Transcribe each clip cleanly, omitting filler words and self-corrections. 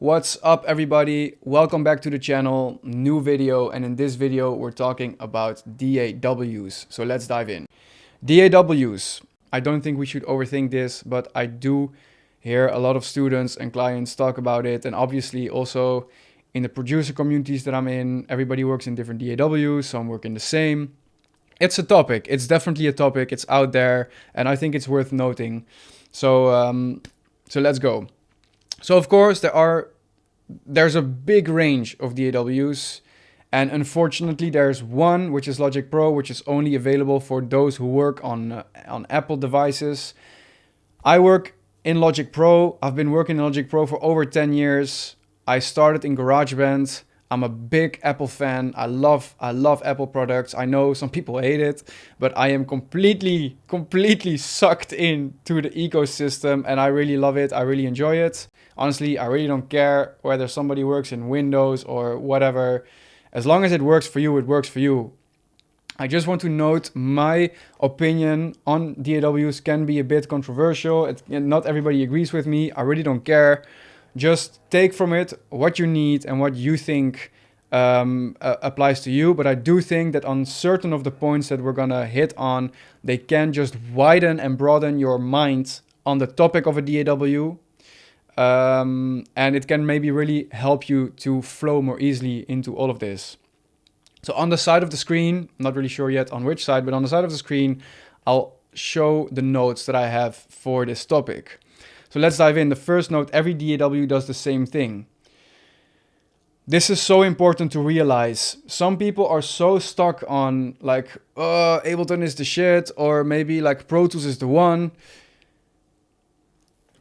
What's up everybody? Welcome back to the channel, new video, and in this video we're talking about DAWs. So let's dive in. DAWs. I don't think we should overthink this, but I do hear a lot of students and clients talk about it, and obviously also in the producer communities that I'm in, everybody works in different DAWs, some work in the same. It's a topic, it's definitely a topic, it's out there, and I think it's worth noting. So let's go. So of course there's a big range of DAWs, and unfortunately there's one which is Logic Pro, which is only available for those who work on Apple devices. I work in Logic Pro. I've been working in Logic Pro for over 10 years. I started in GarageBand. I'm a big Apple fan. I love Apple products. I know some people hate it, but I am completely sucked into the ecosystem, and I really love it. I really enjoy it. Honestly, I really don't care whether somebody works in Windows or whatever. As long as it works for you, it works for you. I just want to note my opinion on DAWs can be a bit controversial. Not everybody agrees with me. I really don't care. Just take from it what you need and what you think applies to you. But I do think that on certain of the points that we're gonna hit on, they can just widen and broaden your mind on the topic of a DAW. And it can maybe really help you to flow more easily into all of this. So on the side of the screen, I'm not really sure yet on which side, but on the side of the screen, I'll show the notes that I have for this topic. So let's dive in. The first note, every DAW does the same thing. This is so important to realize. Some people are so stuck on like, Ableton is the shit, or maybe like Pro Tools is the one.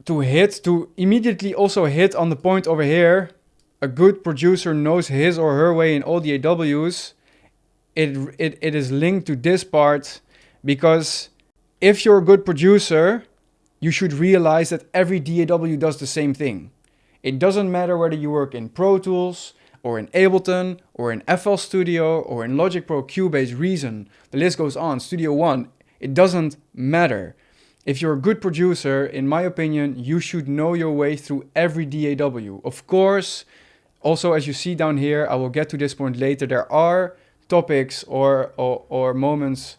To immediately also hit on the point over here, a good producer knows his or her way in all DAWs. It is linked to this part, because if you're a good producer, you should realize that every DAW does the same thing. It doesn't matter whether you work in Pro Tools, or in Ableton, or in FL Studio, or in Logic Pro, Cubase, Reason. The list goes on, Studio One. It doesn't matter. If you're a good producer, in my opinion, you should know your way through every DAW. Of course, also as you see down here, I will get to this point later, there are topics or moments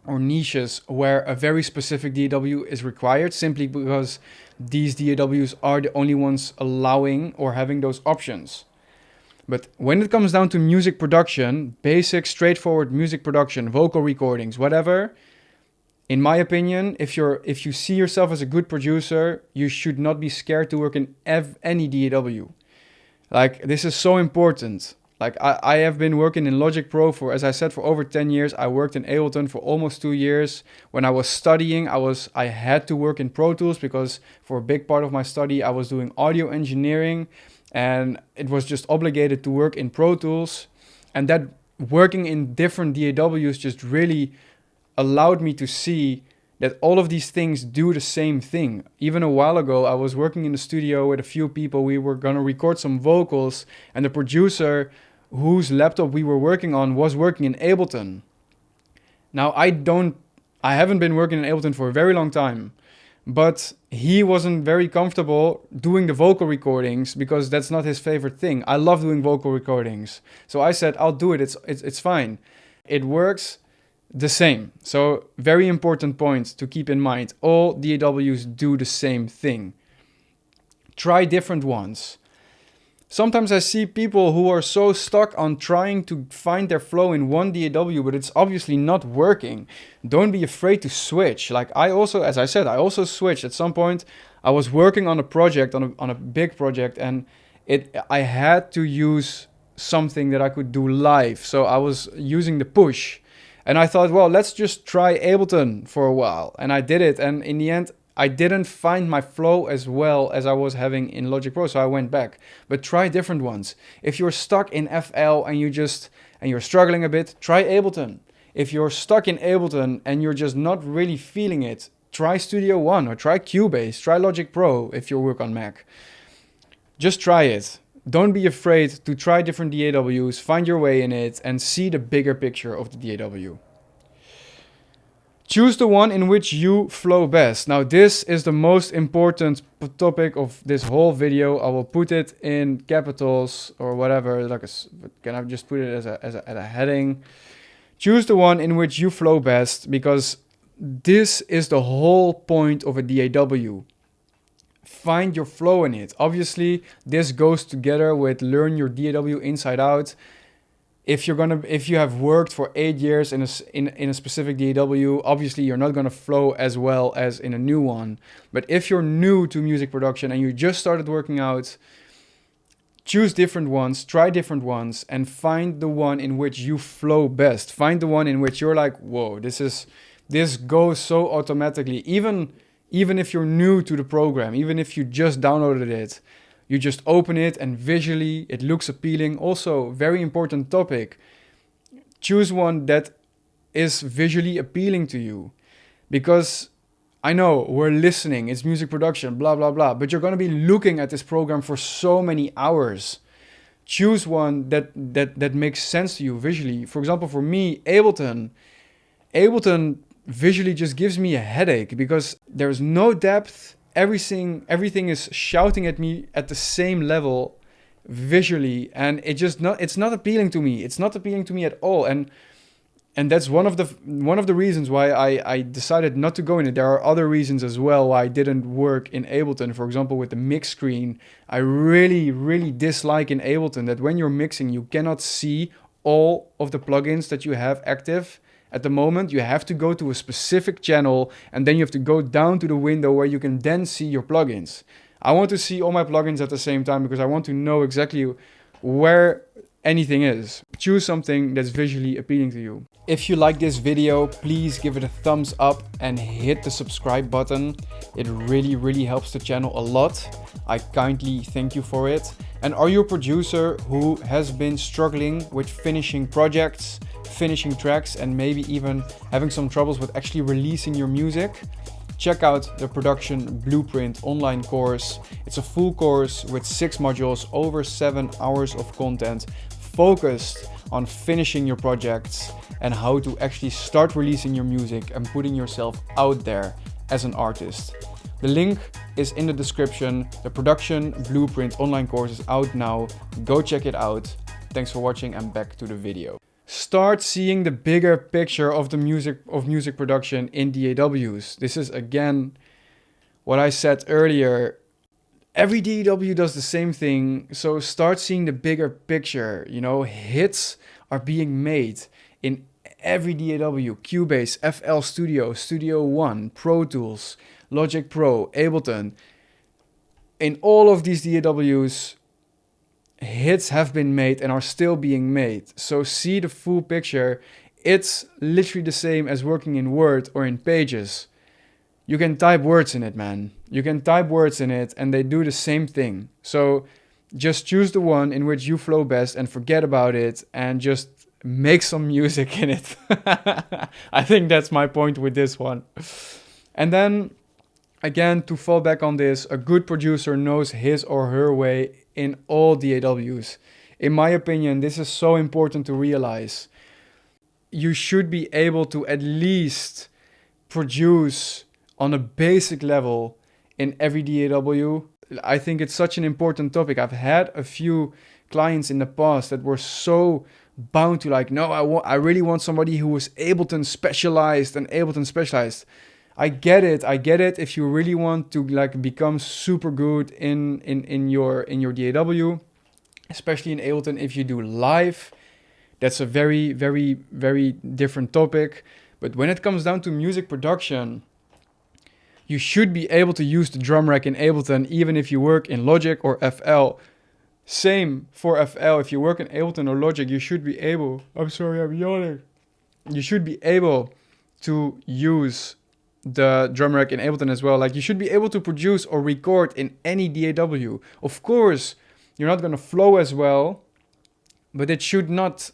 or niches where a very specific DAW is required, simply because these DAWs are the only ones allowing or having those options. But when it comes down to music production, basic, straightforward music production, vocal recordings, whatever, in my opinion, if you see yourself as a good producer, you should not be scared to work in any DAW. Like, this is so important. Like, I have been working in Logic Pro for, as I said, for over 10 years. I worked in Ableton for almost 2 years. When I was studying, I had to work in Pro Tools, because for a big part of my study, I was doing audio engineering, and it was just obligated to work in Pro Tools. And that working in different DAWs just really allowed me to see that all of these things do the same thing. Even a while ago, I was working in the studio with a few people. We were gonna record some vocals, and the producer whose laptop we were working on was working in Ableton. Now, I haven't been working in Ableton for a very long time, but he wasn't very comfortable doing the vocal recordings because that's not his favorite thing. I love doing vocal recordings. So I said, I'll do it, it's fine. It works the same. So very important point to keep in mind. All DAWs do the same thing. Try different ones. Sometimes I see people who are so stuck on trying to find their flow in one DAW, but it's obviously not working. Don't be afraid to switch. Like, I also, as I said, I also switched. At some point, I was working on a project, on a big project, and I had to use something that I could do live. So I was using the push. And I thought, well, let's just try Ableton for a while. And I did it. And in the end, I didn't find my flow as well as I was having in Logic Pro. So I went back. But try different ones. If you're stuck in FL and you're struggling a bit, try Ableton. If you're stuck in Ableton and you're just not really feeling it, try Studio One or try Cubase. Try Logic Pro if you work on Mac. Just try it. Don't be afraid to try different DAWs, find your way in it, and see the bigger picture of the DAW. Choose the one in which you flow best. Now, this is the most important topic of this whole video. I will put it in capitals or whatever. Can I just put it as a heading? Choose the one in which you flow best, because this is the whole point of a DAW. Find your flow in it. Obviously, this goes together with learn your DAW inside out. If you have worked for 8 years in a specific DAW, obviously you're not gonna flow as well as in a new one. But if you're new to music production and you just started working out, choose different ones, try different ones, and find the one in which you flow best. Find the one in which you're like, whoa, this goes so automatically. Even if you're new to the program, even if you just downloaded it, you just open it and visually it looks appealing. Also, very important topic. Choose one that is visually appealing to you. Because I know we're listening, it's music production, blah, blah, blah. But you're going to be looking at this program for so many hours. Choose one that makes sense to you visually. For example, for me, Ableton visually just gives me a headache because there's no depth. Everything is shouting at me at the same level visually, and it's not appealing to me. It's not appealing to me at all, and that's one of the reasons why I decided not to go in it. There are other reasons as well why I didn't work in Ableton. For example, with the mix screen, I really dislike in Ableton that when you're mixing, you cannot see all of the plugins that you have active. At the moment, you have to go to a specific channel and then you have to go down to the window where you can then see your plugins. I want to see all my plugins at the same time because I want to know exactly where anything is. Choose something that's visually appealing to you. If you like this video, please give it a thumbs up and hit the subscribe button. It really helps the channel a lot. I kindly thank you for it. And are you a producer who has been struggling with finishing projects, finishing tracks, and maybe even having some troubles with actually releasing your music? Check out the Production Blueprint online course. It's a full course with 6 modules, over 7 hours of content, focused on finishing your projects and how to actually start releasing your music and putting yourself out there as an artist. The link is in the description. The Production Blueprint online course is out now. Go check it out. Thanks for watching and back to the video. Start seeing the bigger picture of the music production in DAWs. This is again what I said earlier. Every DAW does the same thing, so start seeing the bigger picture. You know, hits are being made in every DAW. Cubase, FL Studio, Studio One, Pro Tools, Logic Pro, Ableton. In all of these DAWs, hits have been made and are still being made. So see the full picture. It's literally the same as working in Word or in Pages. You can type words in it, man. You can type words in it and they do the same thing. So just choose the one in which you flow best and forget about it and just make some music in it. I think that's my point with this one. And then again, to fall back on this, a good producer knows his or her way in all DAWs. In my opinion, this is so important to realize. You should be able to at least produce on a basic level in every DAW. I think it's such an important topic. I've had a few clients in the past that were so bound to like, no, I really want somebody who is Ableton specialized and Ableton specialized. I get it if you really want to like become super good in your DAW, especially in Ableton. If you do live, that's a very different topic. But when it comes down to music production, you should be able to use the drum rack in Ableton even if you work in Logic or FL. Same for FL. If you work in Ableton or Logic, you should be able, I'm sorry, I'm yawning. You should be able to use the drum rack in Ableton as well. Like, you should be able to produce or record in any DAW. Of course, you're not going to flow as well, but it should not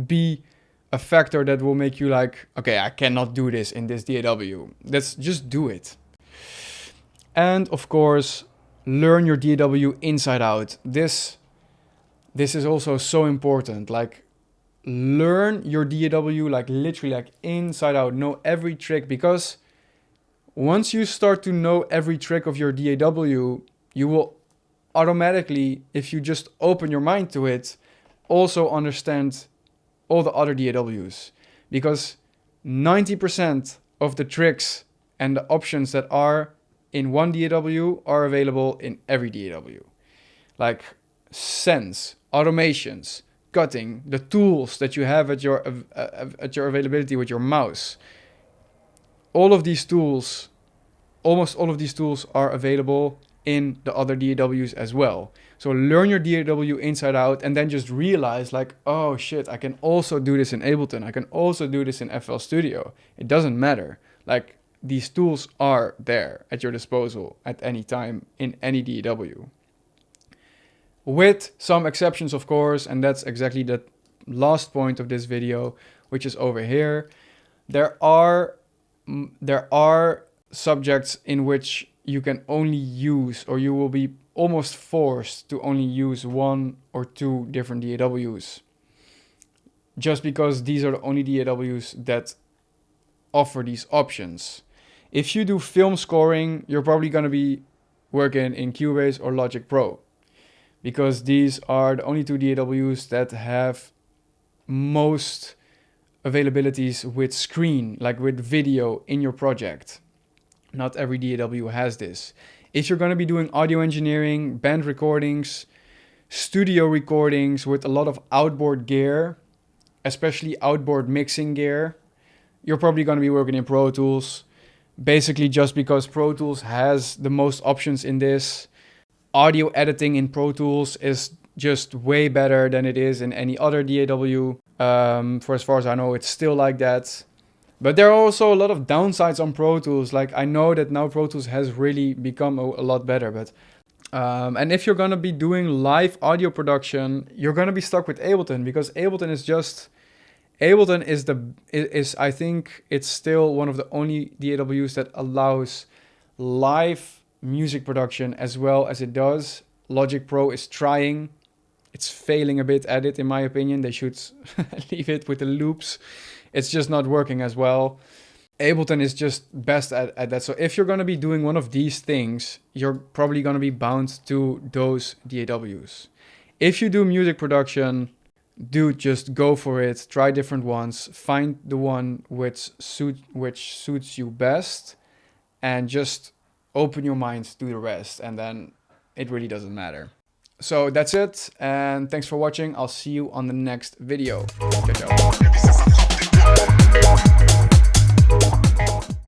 be a factor that will make you like, okay, I cannot do this in this DAW. Let's just do it. And of course, learn your DAW inside out. This is also so important. Like, learn your DAW like literally like inside out, know every trick, because once you start to know every trick of your DAW, you will automatically, if you just open your mind to it, also understand all the other DAWs, because 90% of the tricks and the options that are in one DAW are available in every DAW. Like sense, automations, cutting, the tools that you have at your availability with your mouse. All of these tools, almost all of these tools are available in the other DAWs as well. So learn your DAW inside out, and then just realize like, oh shit, I can also do this in Ableton. I can also do this in FL Studio. It doesn't matter. Like, these tools are there at your disposal at any time in any DAW. With some exceptions, of course, and that's exactly the last point of this video, which is over here. There are subjects in which you can only use, or you will be almost forced to only use one or two different DAWs, just because these are the only DAWs that offer these options. If you do film scoring, you're probably going to be working in Cubase or Logic Pro, because these are the only two DAWs that have most availabilities with screen, like with video in your project. Not every DAW has this. If you're going to be doing audio engineering, band recordings, studio recordings with a lot of outboard gear, especially outboard mixing gear, you're probably going to be working in Pro Tools. Basically just because Pro Tools has the most options in this. Audio editing in Pro Tools is just way better than it is in any other DAW. For as far as I know, it's still like that. But there are also a lot of downsides on Pro Tools. Like, I know that now Pro Tools has really become a lot better. But and if you're going to be doing live audio production, you're going to be stuck with Ableton, because Ableton is I think it's still one of the only DAWs that allows live music production as well as it does. Logic Pro is trying. It's failing a bit at it, in my opinion. They should leave it with the loops. It's just not working as well. Ableton is just best at that. So if you're going to be doing one of these things, you're probably going to be bound to those DAWs. If you do music production, dude, just go for it. Try different ones. Find the one which suits you best, and just open your mind to the rest, and then it really doesn't matter. So that's it, and thanks for watching. I'll see you on the next video. Ciao, ciao.